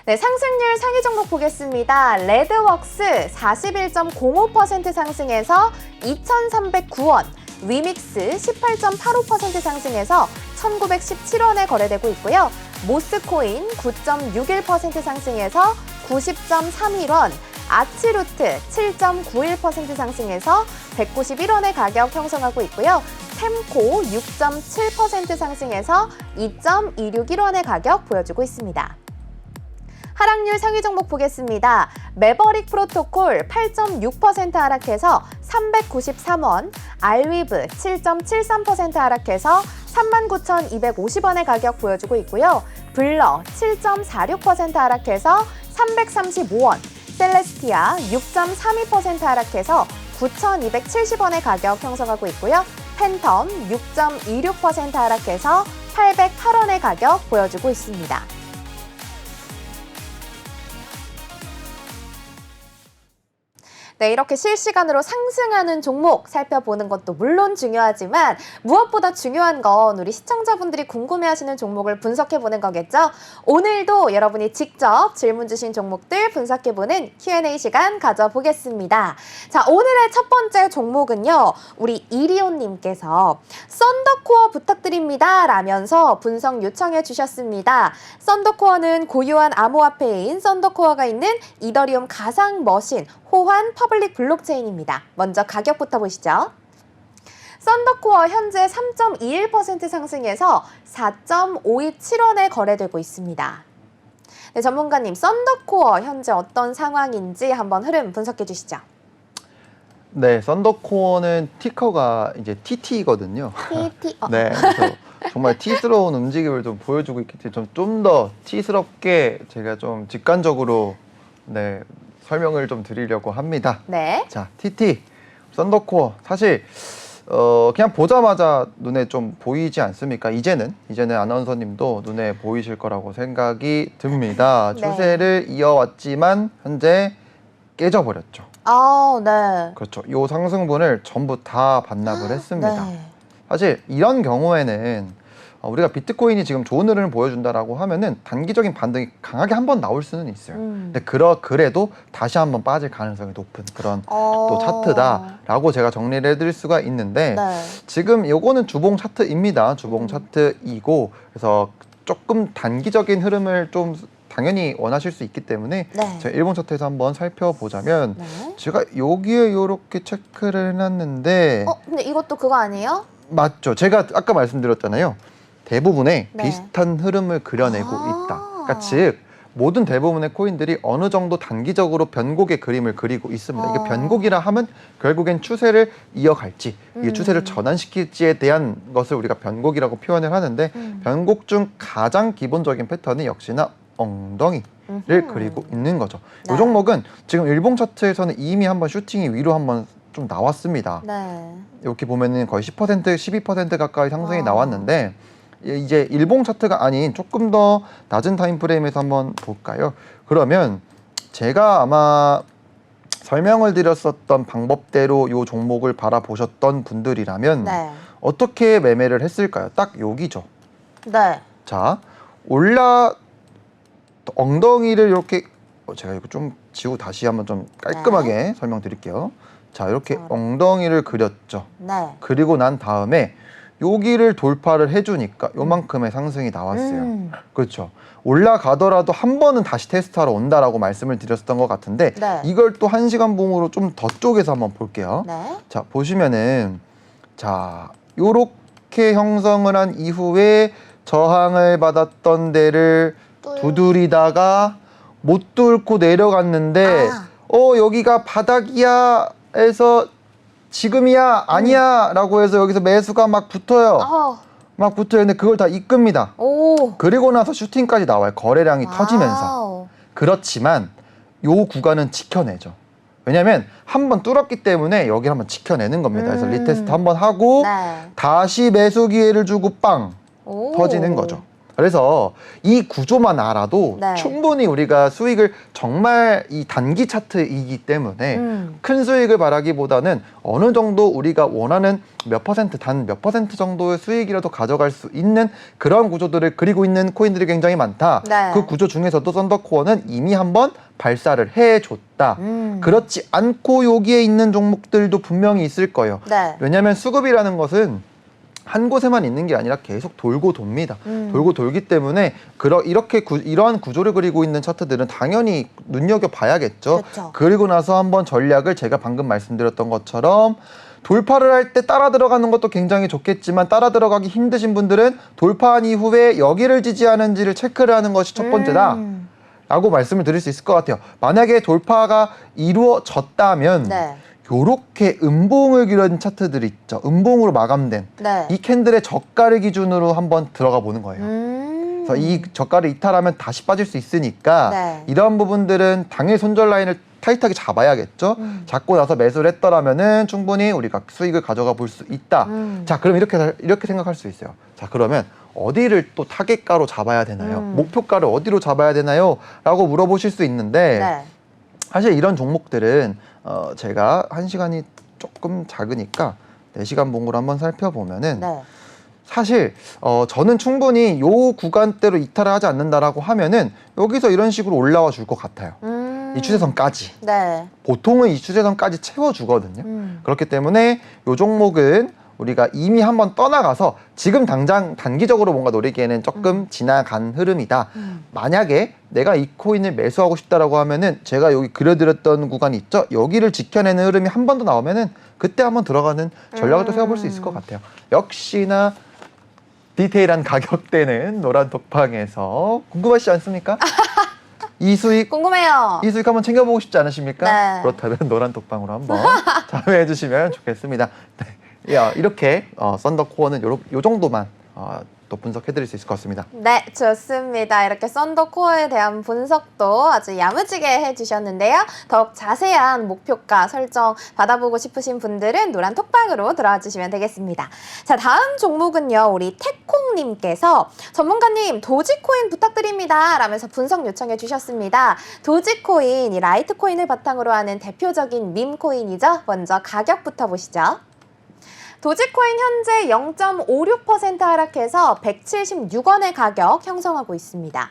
네, 상승률 상위 종목 보겠습니다. 레드웍스 41.05% 상승해서 2,309원, 위믹스 18.85% 상승해서 1,917원에 거래되고 있고요. 모스코인 9.61% 상승해서 90.31원, 아치루트 7.91% 상승해서 191원의 가격 형성하고 있고요. 템코 6.7% 상승해서 2.261원의 가격 보여주고 있습니다. 하락률 상위 종목 보겠습니다. 매버릭 프로토콜 8.6% 하락해서 393원, 알위브 7.73% 하락해서 39,250원의 가격 보여주고 있고요. 블러 7.46% 하락해서 335원, 셀레스티아 6.32% 하락해서 9,270원의 가격 형성하고 있고요. 팬텀 6.26% 하락해서 808원의 가격 보여주고 있습니다. 네, 이렇게 실시간으로 상승하는 종목 살펴보는 것도 물론 중요하지만 무엇보다 중요한 건 우리 시청자분들이 궁금해하시는 종목을 분석해보는 거겠죠? 오늘도 여러분이 직접 질문 주신 종목들 분석해보는 Q&A 시간 가져보겠습니다. 자, 오늘의 첫 번째 종목은요. 우리 이리온님께서 썬더코어 부탁드립니다 라면서 분석 요청해 주셨습니다. 썬더코어는 고유한 암호화폐인 썬더코어가 있는 이더리움 가상 머신 호환 퍼블릭 블록체인입니다. 먼저 가격부터 보시죠. 썬더코어 현재 3.21% 상승해서 4.527원에 거래되고 있습니다. 네, 전문가님, 썬더코어 현재 어떤 상황인지 한번 흐름 분석해 주시죠. 네, 썬더코어는 티커가 이제 TT거든요. TT. 네, 그래서 정말 T스러운 움직임을 좀 보여주고 있기 때문에 좀 더 T스럽게 제가 좀 직관적으로 네, 설명을 좀 드리려고 합니다. 네. 자, TT, 썬더코어 사실 그냥 보자마자 눈에 좀 보이지 않습니까? 이제는 아나운서님도 눈에 보이실 거라고 생각이 듭니다. 네. 추세를 이어왔지만 현재 깨져버렸죠. 아, 네. 그렇죠. 이 상승분을 전부 다 반납을 했습니다. 네. 사실 이런 경우에는 우리가 비트코인이 지금 좋은 흐름을 보여준다라고 하면은 단기적인 반등이 강하게 한번 나올 수는 있어요. 근데 그래도 다시 한번 빠질 가능성이 높은 그런 또 차트다라고 제가 정리를 해드릴 수가 있는데 네. 지금 요거는 주봉 차트입니다. 주봉 차트이고 그래서 조금 단기적인 흐름을 좀 당연히 원하실 수 있기 때문에 네. 제가 일본 차트에서 한번 살펴보자면 네. 제가 여기에 요렇게 체크를 해놨는데 근데 이것도 그거 아니에요? 맞죠. 제가 아까 말씀드렸잖아요. 대부분의 네. 비슷한 흐름을 그려내고 있다. 그러니까 즉 모든 대부분의 코인들이 어느 정도 단기적으로 변곡의 그림을 그리고 있습니다. 이게 변곡이라 하면 결국엔 추세를 이어갈지 이게 추세를 전환시킬지에 대한 것을 우리가 변곡이라고 표현을 하는데 변곡 중 가장 기본적인 패턴이 역시나 엉덩이를 그리고 있는 거죠. 네. 이 종목은 지금 일봉 차트에서는 이미 한번 슈팅이 위로 한번 좀 나왔습니다. 네. 이렇게 보면은 거의 10%, 12% 가까이 상승이 나왔는데 이제 일봉 차트가 아닌 조금 더 낮은 타임 프레임에서 한번 볼까요? 그러면 제가 아마 설명을 드렸었던 방법대로 이 종목을 바라보셨던 분들이라면 네. 어떻게 매매를 했을까요? 딱 여기죠. 네. 자, 엉덩이를 이렇게 제가 이거 좀 지우고 다시 한번 좀 깔끔하게 설명드릴게요. 자, 이렇게 엉덩이를 그렸죠. 네. 그리고 난 다음에 여기를 돌파를 해주니까 요만큼의 상승이 나왔어요. 그렇죠. 올라가더라도 한 번은 다시 테스트하러 온다라고 말씀을 드렸던 것 같은데 네. 이걸 또 1시간 봉으로 좀 더 쪼개서 한번 볼게요. 네. 자, 보시면은 자, 요렇게 형성을 한 이후에 저항을 받았던 데를 두드리다가 못 뚫고 내려갔는데 여기가 바닥이야 해서 지금이야 아니야 라고 해서 여기서 매수가 막 붙어요. 막 붙어요. 근데 그걸 다 이끕니다. 그리고 나서 슈팅까지 나와요. 거래량이 터지면서. 그렇지만 요 구간은 지켜내죠. 왜냐면 한번 뚫었기 때문에 여기를 한번 지켜내는 겁니다. 그래서 리테스트 한번 하고 네. 다시 매수 기회를 주고 빵 터지는 거죠. 그래서 이 구조만 알아도 네. 충분히 우리가 수익을 정말 이 단기 차트이기 때문에 큰 수익을 바라기보다는 어느 정도 우리가 원하는 몇 퍼센트, 단 몇 퍼센트 정도의 수익이라도 가져갈 수 있는 그런 구조들을 그리고 있는 코인들이 굉장히 많다. 네. 그 구조 중에서도 썬더코어는 이미 한번 발사를 해줬다. 그렇지 않고 여기에 있는 종목들도 분명히 있을 거예요. 네. 왜냐하면 수급이라는 것은 한 곳에만 있는 게 아니라 계속 돌고 돕니다. 돌고 돌기 때문에 이러한 구조를 그리고 있는 차트들은 당연히 눈여겨봐야겠죠. 그렇죠. 그리고 나서 한번 전략을 제가 방금 말씀드렸던 것처럼 돌파를 할 때 따라 들어가는 것도 굉장히 좋겠지만 따라 들어가기 힘드신 분들은 돌파한 이후에 여기를 지지하는지를 체크를 하는 것이 첫 번째다. 라고 말씀을 드릴 수 있을 것 같아요. 만약에 돌파가 이루어졌다면 네. 요렇게 음봉을 그린 차트들이 있죠. 음봉으로 마감된 네. 이 캔들의 저가를 기준으로 한번 들어가 보는 거예요. 그래서 이 저가를 이탈하면 다시 빠질 수 있으니까 네. 이런 부분들은 당일 손절 라인을 타이트하게 잡아야겠죠. 잡고 나서 매수를 했더라면은 충분히 우리가 수익을 가져가 볼 수 있다. 자, 그럼 이렇게 생각할 수 있어요. 자, 그러면 어디를 또 타겟가로 잡아야 되나요? 목표가를 어디로 잡아야 되나요? 라고 물어보실 수 있는데 네. 사실 이런 종목들은 제가 1시간이 조금 작으니까 4시간 봉으로 한번 살펴보면은 네. 사실 저는 충분히 요 구간대로 이탈을 하지 않는다라고 하면은 여기서 이런 식으로 올라와 줄 것 같아요. 이 추세선까지. 네. 보통은 이 추세선까지 채워주거든요. 그렇기 때문에 요 종목은 우리가 이미 한번 떠나가서 지금 당장 단기적으로 뭔가 노리기에는 조금 지나간 흐름이다. 만약에 내가 이 코인을 매수하고 싶다라고 하면은 제가 여기 그려드렸던 구간이 있죠. 여기를 지켜내는 흐름이 한 번 더 나오면은 그때 한번 들어가는 전략을 또 세워볼 수 있을 것 같아요. 역시나 디테일한 가격대는 노란톡방에서 궁금하시지 않습니까? 이 수익 궁금해요. 한번 챙겨보고 싶지 않으십니까? 네. 그렇다면 노란톡방으로 한번 참여해 주시면 좋겠습니다. 네. 야, 이렇게 썬더코어는 요 정도만 또 분석해드릴 수 있을 것 같습니다. 네, 좋습니다. 이렇게 썬더코어에 대한 분석도 아주 야무지게 해주셨는데요. 더욱 자세한 목표가 설정 받아보고 싶으신 분들은 노란 톡방으로 들어와 주시면 되겠습니다. 자, 다음 종목은요. 우리 태콩님께서 전문가님 도지코인 부탁드립니다 라면서 분석 요청해 주셨습니다. 도지코인, 이 라이트코인을 바탕으로 하는 대표적인 밈코인이죠. 먼저 가격부터 보시죠. 도지코인 현재 0.56% 하락해서 176원의 가격 형성하고 있습니다.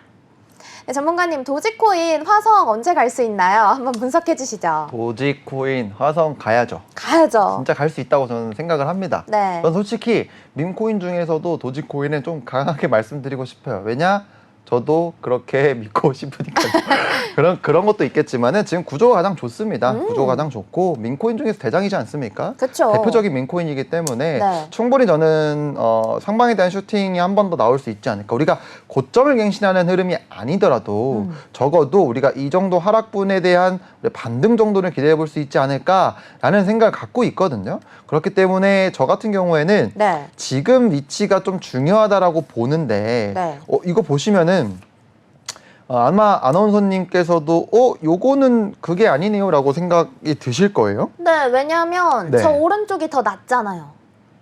네, 전문가님, 도지코인 화성 언제 갈 수 있나요? 한번 분석해 주시죠. 도지코인 화성 가야죠. 가야죠. 진짜 갈 수 있다고 저는 생각을 합니다. 네. 전 솔직히 밈코인 중에서도 도지코인은 좀 강하게 말씀드리고 싶어요. 왜냐? 저도 그렇게 믿고 싶으니까요. 그런 것도 있겠지만은 지금 구조가 가장 좋습니다. 구조가 가장 좋고 민코인 중에서 대장이지 않습니까? 그쵸. 대표적인 민코인이기 때문에 네. 충분히 저는 상방에 대한 슈팅이 한 번 더 나올 수 있지 않을까. 우리가 고점을 갱신하는 흐름이 아니더라도 적어도 우리가 이 정도 하락분에 대한 반등 정도는 기대해 볼 수 있지 않을까라는 생각을 갖고 있거든요. 그렇기 때문에 저 같은 경우에는 네. 지금 위치가 좀 중요하다라고 보는데 네. 이거 보시면은 아마 아나운서님께서도 요거는 그게 아니네요 라고 생각이 드실 거예요. 네, 왜냐하면 네. 저 오른쪽이 더 낫잖아요.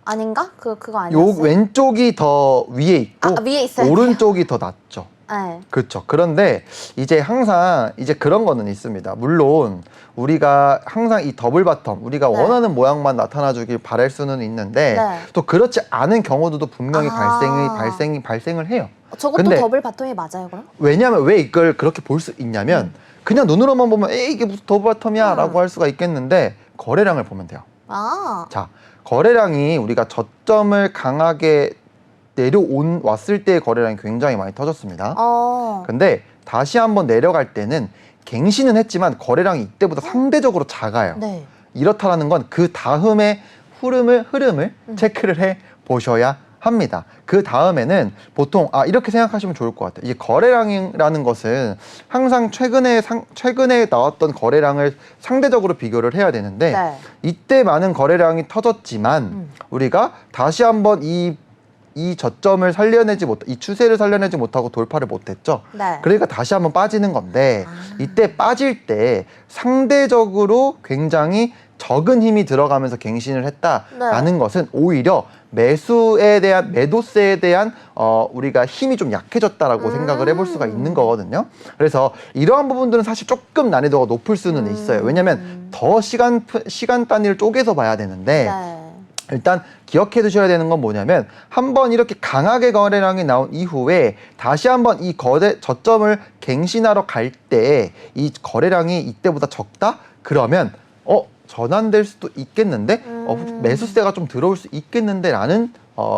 아닌가? 그거 요 아니었어요? 왼쪽이 더 위에 있고 위에 있어야 오른쪽이 더 낫죠. 네. 그렇죠. 그런데 이제 항상 이제 그런 거는 있습니다. 물론 우리가 항상 이 더블 바텀 우리가 네. 원하는 모양만 나타나주길 바랄 수는 있는데 네. 또 그렇지 않은 경우도 분명히 아. 발생을 해요. 저것도 근데 더블 바텀이 맞아요, 그럼? 왜냐하면 왜 이걸 그렇게 볼 수 있냐면 그냥 눈으로만 보면 에이 이게 무슨 더블 바텀이야 라고 할 수가 있겠는데 거래량을 보면 돼요. 아. 자, 거래량이 우리가 저점을 강하게 왔을 때의 거래량이 굉장히 많이 터졌습니다. 근데 다시 한번 내려갈 때는 갱신은 했지만 거래량이 이때보다 상대적으로 작아요. 네. 이렇다라는 건 그 다음의 흐름을 체크를 해 보셔야 합니다. 그 다음에는 보통 이렇게 생각하시면 좋을 것 같아요. 이 거래량이라는 것은 항상 최근에 나왔던 거래량을 상대적으로 비교를 해야 되는데 네. 이때 많은 거래량이 터졌지만 우리가 다시 한번 이 저점을 이 추세를 살려내지 못하고 돌파를 못했죠. 네. 그러니까 다시 한번 빠지는 건데 이때 빠질 때 상대적으로 굉장히 적은 힘이 들어가면서 갱신을 했다라는 것은 오히려 매도세에 대한 우리가 힘이 좀 약해졌다라고 생각을 해볼 수가 있는 거거든요. 그래서 이러한 부분들은 사실 조금 난이도가 높을 수는 있어요. 왜냐하면 더 시간 단위를 쪼개서 봐야 되는데 네. 일단 기억해 두셔야 되는 건 뭐냐면 한번 이렇게 강하게 거래량이 나온 이후에 다시 한번 이 저점을 갱신하러 갈 때 이 거래량이 이때보다 적다? 그러면 전환될 수도 있겠는데 매수세가 좀 들어올 수 있겠는데 라는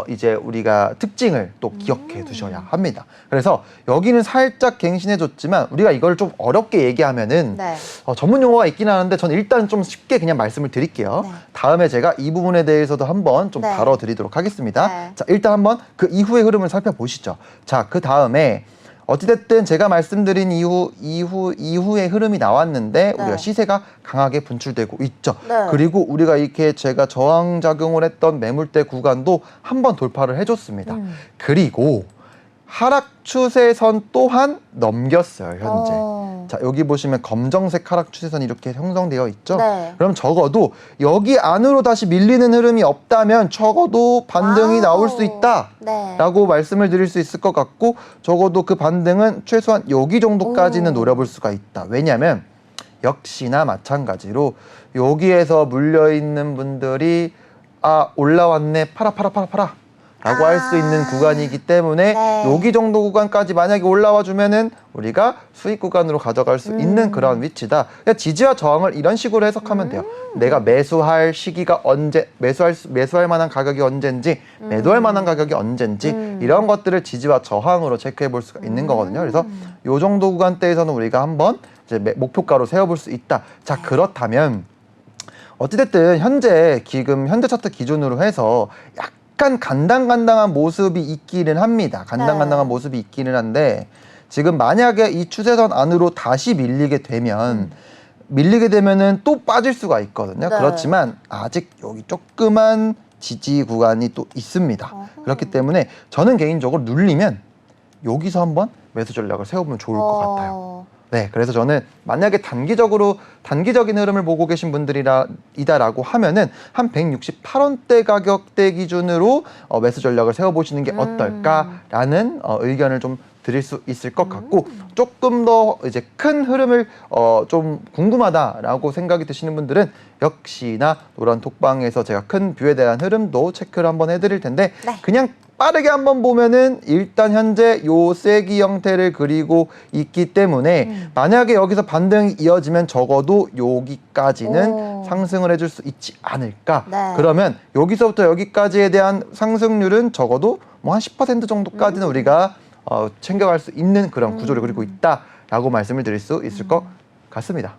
이제 우리가 특징을 또 기억해 두셔야 합니다. 그래서 여기는 살짝 갱신해 줬지만 우리가 이걸 좀 어렵게 얘기하면은 네. 전문 용어가 있긴 하는데 저는 일단 좀 쉽게 그냥 말씀을 드릴게요. 네. 다음에 제가 이 부분에 대해서도 한번 좀 네. 다뤄드리도록 하겠습니다. 네. 자, 일단 한번 그 이후의 흐름을 살펴보시죠. 자, 그 다음에 어찌됐든 제가 말씀드린 이후의 흐름이 나왔는데 네. 우리가 시세가 강하게 분출되고 있죠. 네. 그리고 우리가 이렇게 제가 저항작용을 했던 매물대 구간도 한번 돌파를 해줬습니다. 그리고 하락 추세선 또한 넘겼어요, 현재. 자, 여기 보시면 검정색 하락 추세선이 이렇게 형성되어 있죠. 네. 그럼 적어도 여기 안으로 다시 밀리는 흐름이 없다면 적어도 반등이 나올 수 있다. 네. 라고 말씀을 드릴 수 있을 것 같고 적어도 그 반등은 최소한 여기 정도까지는 노려볼 수가 있다. 왜냐하면 역시나 마찬가지로 여기에서 물려있는 분들이 올라왔네, 팔아 라고 할 수 있는 구간이기 때문에 네. 여기 정도 구간까지 만약에 올라와 주면은 우리가 수익 구간으로 가져갈 수 있는 그런 위치다. 그러니까 지지와 저항을 이런 식으로 해석하면 돼요. 내가 매수할 시기가 언제, 매수할 만한 가격이 언젠지, 매도할 만한 가격이 언젠지 이런 것들을 지지와 저항으로 체크해 볼 수가 있는 거거든요. 그래서 요 정도 구간대에서는 우리가 한번 이제 목표가로 세워볼 수 있다. 자, 그렇다면 어찌됐든 현재 차트 기준으로 해서 약간 간당간당한 모습이 있기는 합니다. 간당간당한 모습이 있기는 한데 지금 만약에 이 추세선 안으로 다시 밀리게 되면은 또 빠질 수가 있거든요. 네. 그렇지만 아직 여기 조그만 지지 구간이 또 있습니다. 그렇기 때문에 저는 개인적으로 눌리면 여기서 한번 매수 전략을 세워보면 좋을 것 같아요. 네, 그래서 저는 만약에 단기적인 흐름을 보고 계신 분들이다라고 하면은 한 168원대 가격대 기준으로 매수 전략을 세워보시는 게 어떨까라는 의견을 좀 드릴 수 있을 것 같고, 조금 더 이제 큰 흐름을 좀 궁금하다라고 생각이 드시는 분들은 역시나 노란 톡방에서 제가 큰 뷰에 대한 흐름도 체크를 한번 해드릴 텐데, 네. 그냥 빠르게 한번 보면은 일단 현재 요 쐐기 형태를 그리고 있기 때문에 만약에 여기서 반등이 이어지면 적어도 여기까지는 상승을 해줄 수 있지 않을까. 네. 그러면 여기서부터 여기까지에 대한 상승률은 적어도 뭐 한 10% 정도까지는 우리가 챙겨갈 수 있는 그런 구조를 그리고 있다라고 말씀을 드릴 수 있을 것 같습니다.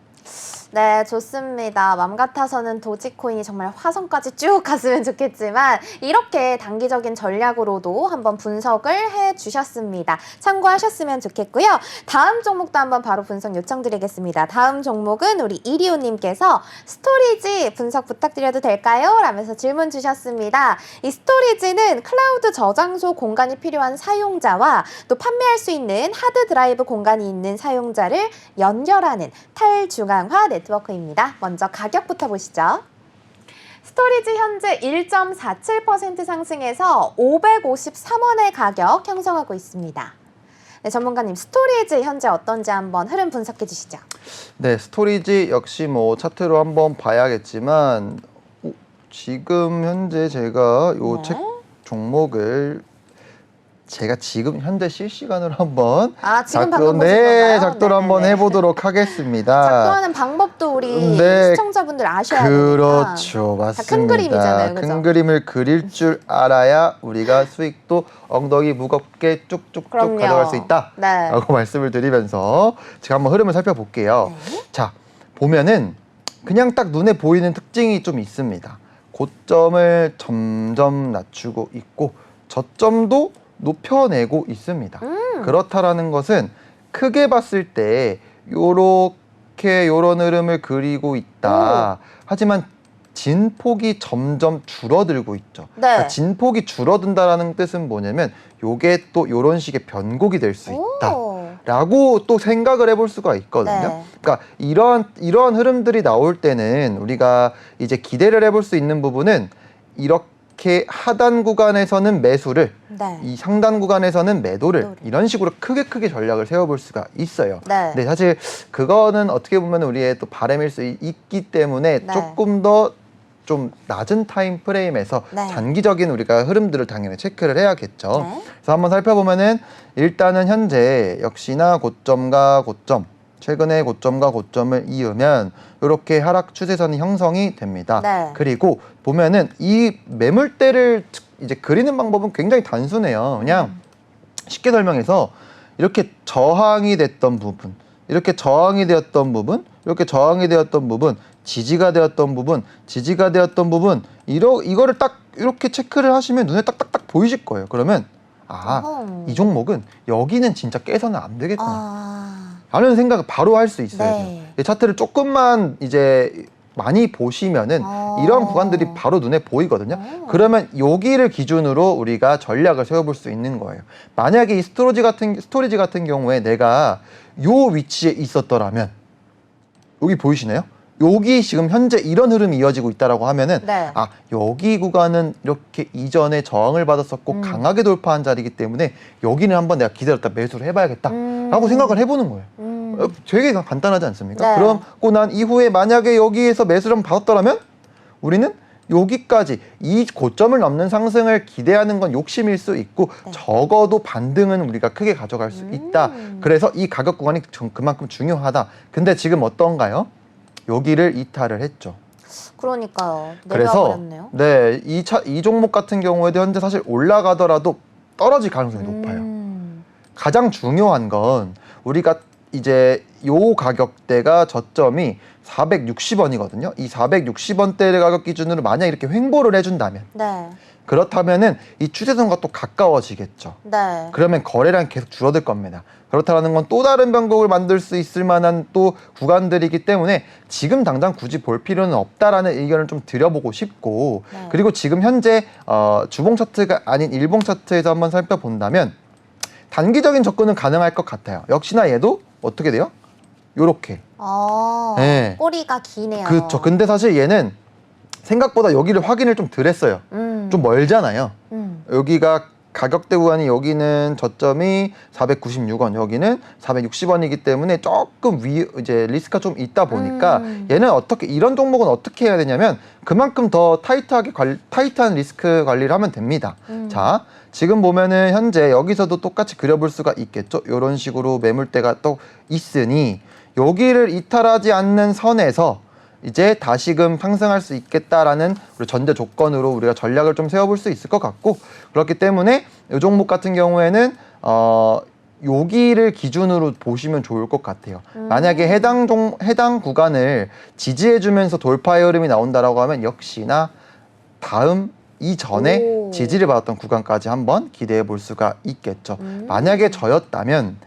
네, 좋습니다. 맘 같아서는 도지코인이 정말 화성까지 쭉 갔으면 좋겠지만 이렇게 단기적인 전략으로도 한번 분석을 해주셨습니다. 참고하셨으면 좋겠고요. 다음 종목도 한번 바로 분석 요청드리겠습니다. 다음 종목은 우리 이리오님께서 스토리지 분석 부탁드려도 될까요? 라면서 질문 주셨습니다. 이 스토리지는 클라우드 저장소 공간이 필요한 사용자와 또 판매할 수 있는 하드 드라이브 공간이 있는 사용자를 연결하는 탈중앙화 네트워크입니다. 먼저 가격부터 보시죠. 스토리지 현재 1.47% 상승해서 553원의 가격 형성하고 있습니다. 네, 전문가님, 스토리지 현재 어떤지 한번 흐름 분석해 주시죠. 네, 스토리지 역시 뭐 차트로 한번 봐야겠지만 지금 현재 제가 요 책 종목을 제가 지금 현재 실시간으로 한번 지금 방금 보신 건가요? 작도를 한번 해보도록 하겠습니다. 작도하는 방법도 우리 시청자분들 아셔야 됩니다. 그렇죠, 맞습니다. 큰 그림이잖아요, 그죠? 큰 그림을 그릴 줄 알아야 우리가 수익도 엉덩이 무겁게 쭉쭉쭉 그럼요. 가져갈 수 있다라고 말씀을 드리면서 제가 한번 흐름을 살펴볼게요. 자, 보면은 그냥 딱 눈에 보이는 특징이 좀 있습니다. 고점을 점점 낮추고 있고 저점도 높여내고 있습니다. 그렇다라는 것은 크게 봤을 때 요런 흐름을 그리고 있다. 하지만 진폭이 점점 줄어들고 있죠. 그러니까 진폭이 줄어든다라는 뜻은 뭐냐면 요게 또 요런 식의 변곡이 될 수 있다 라고 또 생각을 해볼 수가 있거든요. 그러니까 이러한 흐름들이 나올 때는 우리가 이제 기대를 해볼 수 있는 부분은 이렇게 하단 구간에서는 매수를, 이 상단 구간에서는 매도를 이런 식으로 크게 전략을 세워볼 수가 있어요. 근데 사실 그거는 어떻게 보면 우리의 또 바람일 수 있기 때문에 조금 더 좀 낮은 타임 프레임에서 단기적인 우리가 흐름들을 당연히 체크를 해야겠죠. 그래서 한번 살펴보면은 일단은 현재 역시나 고점과 고점, 최근에 고점과 고점을 이으면 이렇게 하락 추세선이 형성이 됩니다. 그리고 보면은 이 매물대를 이제 그리는 방법은 굉장히 단순해요. 그냥 쉽게 설명해서 이렇게 저항이 됐던 부분, 이렇게 저항이 되었던 부분, 이렇게 저항이 되었던 부분, 지지가 되었던 부분, 지지가 되었던 부분, 이거를 딱 이렇게 체크를 하시면 눈에 딱딱딱 보이실 거예요. 그러면 이 종목은 여기는 진짜 깨서는 안 되겠구나 라는 생각을 바로 할 수 있어요. 이 차트를 조금만 이제 많이 보시면은 이런 구간들이 바로 눈에 보이거든요. 그러면 여기를 기준으로 우리가 전략을 세워볼 수 있는 거예요. 만약에 이 스토리지 같은 경우에 내가 요 위치에 있었더라면, 여기 보이시나요? 여기 지금 현재 이런 흐름이 이어지고 있다라고 하면은 여기 구간은 이렇게 이전에 저항을 받았었고 강하게 돌파한 자리이기 때문에 여기는 한번 내가 기다렸다 매수를 해봐야겠다라고 생각을 해보는 거예요. 되게 간단하지 않습니까? 네. 그러고 난 이후에 만약에 여기에서 매수를 한번 받았더라면 우리는 여기까지 이 고점을 넘는 상승을 기대하는 건 욕심일 수 있고 네. 적어도 반등은 우리가 크게 가져갈 수 있다. 그래서 이 가격 구간이 그만큼 중요하다. 근데 지금 어떤가요? 여기를 이탈을 했죠. 그러니까요. 그래서 내려버렸네요. 네, 이 종목 같은 경우에도 현재 사실 올라가더라도 떨어질 가능성이 높아요. 가장 중요한 건 우리가 이제 요 가격대가 저점이 460원이거든요. 이 460원대 가격 기준으로 만약 이렇게 횡보를 해준다면 네. 그렇다면은 이 추세선과 또 가까워지겠죠. 네. 그러면 거래량이 계속 줄어들 겁니다. 그렇다는 건 또 다른 변곡을 만들 수 있을 만한 또 구간들이기 때문에 지금 당장 굳이 볼 필요는 없다라는 의견을 좀 드려보고 싶고 네. 그리고 지금 현재 주봉 차트가 아닌 일봉 차트에서 한번 살펴본다면 단기적인 접근은 가능할 것 같아요. 역시나 얘도 어떻게 돼요? 요렇게. 네. 꼬리가 기네요. 그렇죠. 근데 사실 얘는 생각보다 여기를 확인을 좀 덜 했어요. 좀 멀잖아요. 여기가 가격대 구간이 여기는 저점이 496원, 여기는 460원이기 때문에 조금 이제 리스크가 좀 있다 보니까 얘는 이런 종목은 어떻게 해야 되냐면 그만큼 더 타이트한 리스크 관리를 하면 됩니다. 자, 지금 보면은 현재 여기서도 똑같이 그려볼 수가 있겠죠. 이런 식으로 매물대가 또 있으니 여기를 이탈하지 않는 선에서 이제 다시금 상승할 수 있겠다라는 우리 전제 조건으로 우리가 전략을 좀 세워볼 수 있을 것 같고 그렇기 때문에 이 종목 같은 경우에는 여기를 기준으로 보시면 좋을 것 같아요. 만약에 해당 구간을 지지해주면서 돌파의 흐름이 나온다라고 하면 역시나 다음 이전에 지지를 받았던 구간까지 한번 기대해 볼 수가 있겠죠. 만약에 저였다면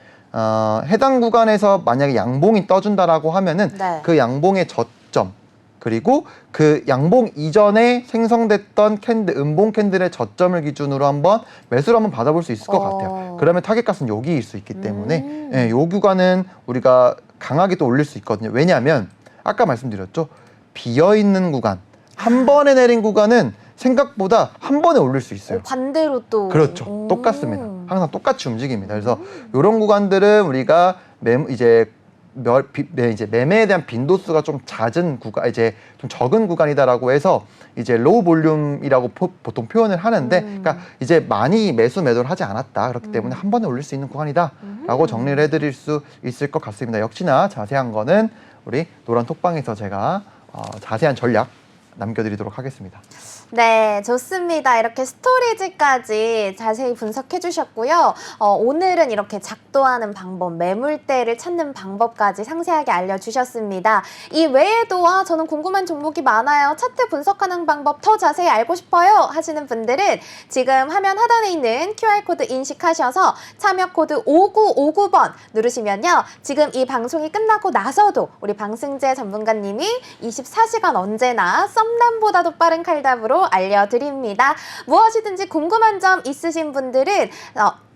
해당 구간에서 만약에 양봉이 떠준다라고 하면은 네. 그 양봉의 저점 그리고 그 양봉 이전에 생성됐던 음봉 캔들의 저점을 기준으로 한번 매수를 한번 받아볼 수 있을 것 같아요. 그러면 타겟값은 여기일 수 있기 때문에 예, 요 구간은 우리가 강하게 또 올릴 수 있거든요. 왜냐하면 아까 말씀드렸죠. 비어있는 구간, 한 번에 내린 구간은 생각보다 한 번에 올릴 수 있어요. 반대로 또. 그렇죠. 똑같습니다. 항상 똑같이 움직입니다. 그래서 이런 구간들은 우리가 이제 매매에 대한 빈도수가 좀 잦은 구간, 이제 좀 적은 구간이다라고 해서 이제 로우 볼륨이라고 보통 표현을 하는데, 그러니까 이제 많이 매도를 하지 않았다. 그렇기 때문에 한 번에 올릴 수 있는 구간이다라고 정리를 해드릴 수 있을 것 같습니다. 역시나 자세한 거는 우리 노란 톡방에서 제가 자세한 전략 남겨드리도록 하겠습니다. 네, 좋습니다. 이렇게 스토리지까지 자세히 분석해 주셨고요. 오늘은 이렇게 작도하는 방법, 매물대를 찾는 방법까지 상세하게 알려주셨습니다. 이 외에도 저는 궁금한 종목이 많아요. 차트 분석하는 방법 더 자세히 알고 싶어요 하시는 분들은 지금 화면 하단에 있는 QR코드 인식하셔서 참여 코드 5959번 누르시면요. 지금 이 방송이 끝나고 나서도 우리 방승재 전문가님이 24시간 언제나 썸남보다도 빠른 칼답으로 알려드립니다. 무엇이든지 궁금한 점 있으신 분들은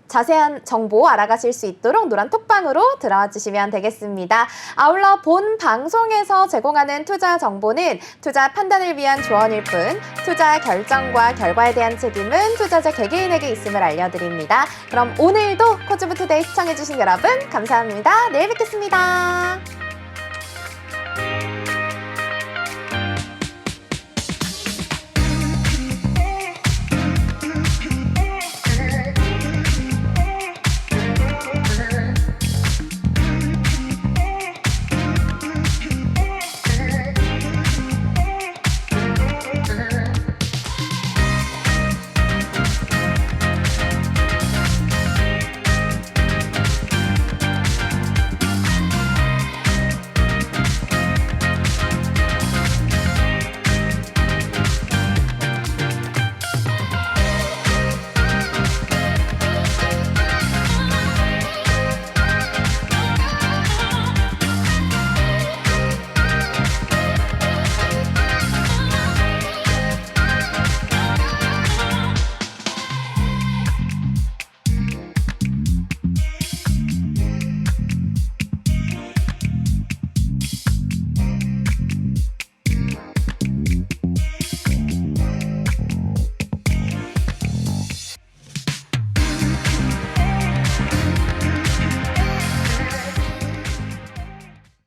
자세한 정보 알아가실 수 있도록 노란 톡방으로 들어와 주시면 되겠습니다. 아울러 본 방송에서 제공하는 투자 정보는 투자 판단을 위한 조언일 뿐 투자 결정과 결과에 대한 책임은 투자자 개개인에게 있음을 알려드립니다. 그럼 오늘도 코즈부투데이 시청해주신 여러분 감사합니다. 내일 뵙겠습니다.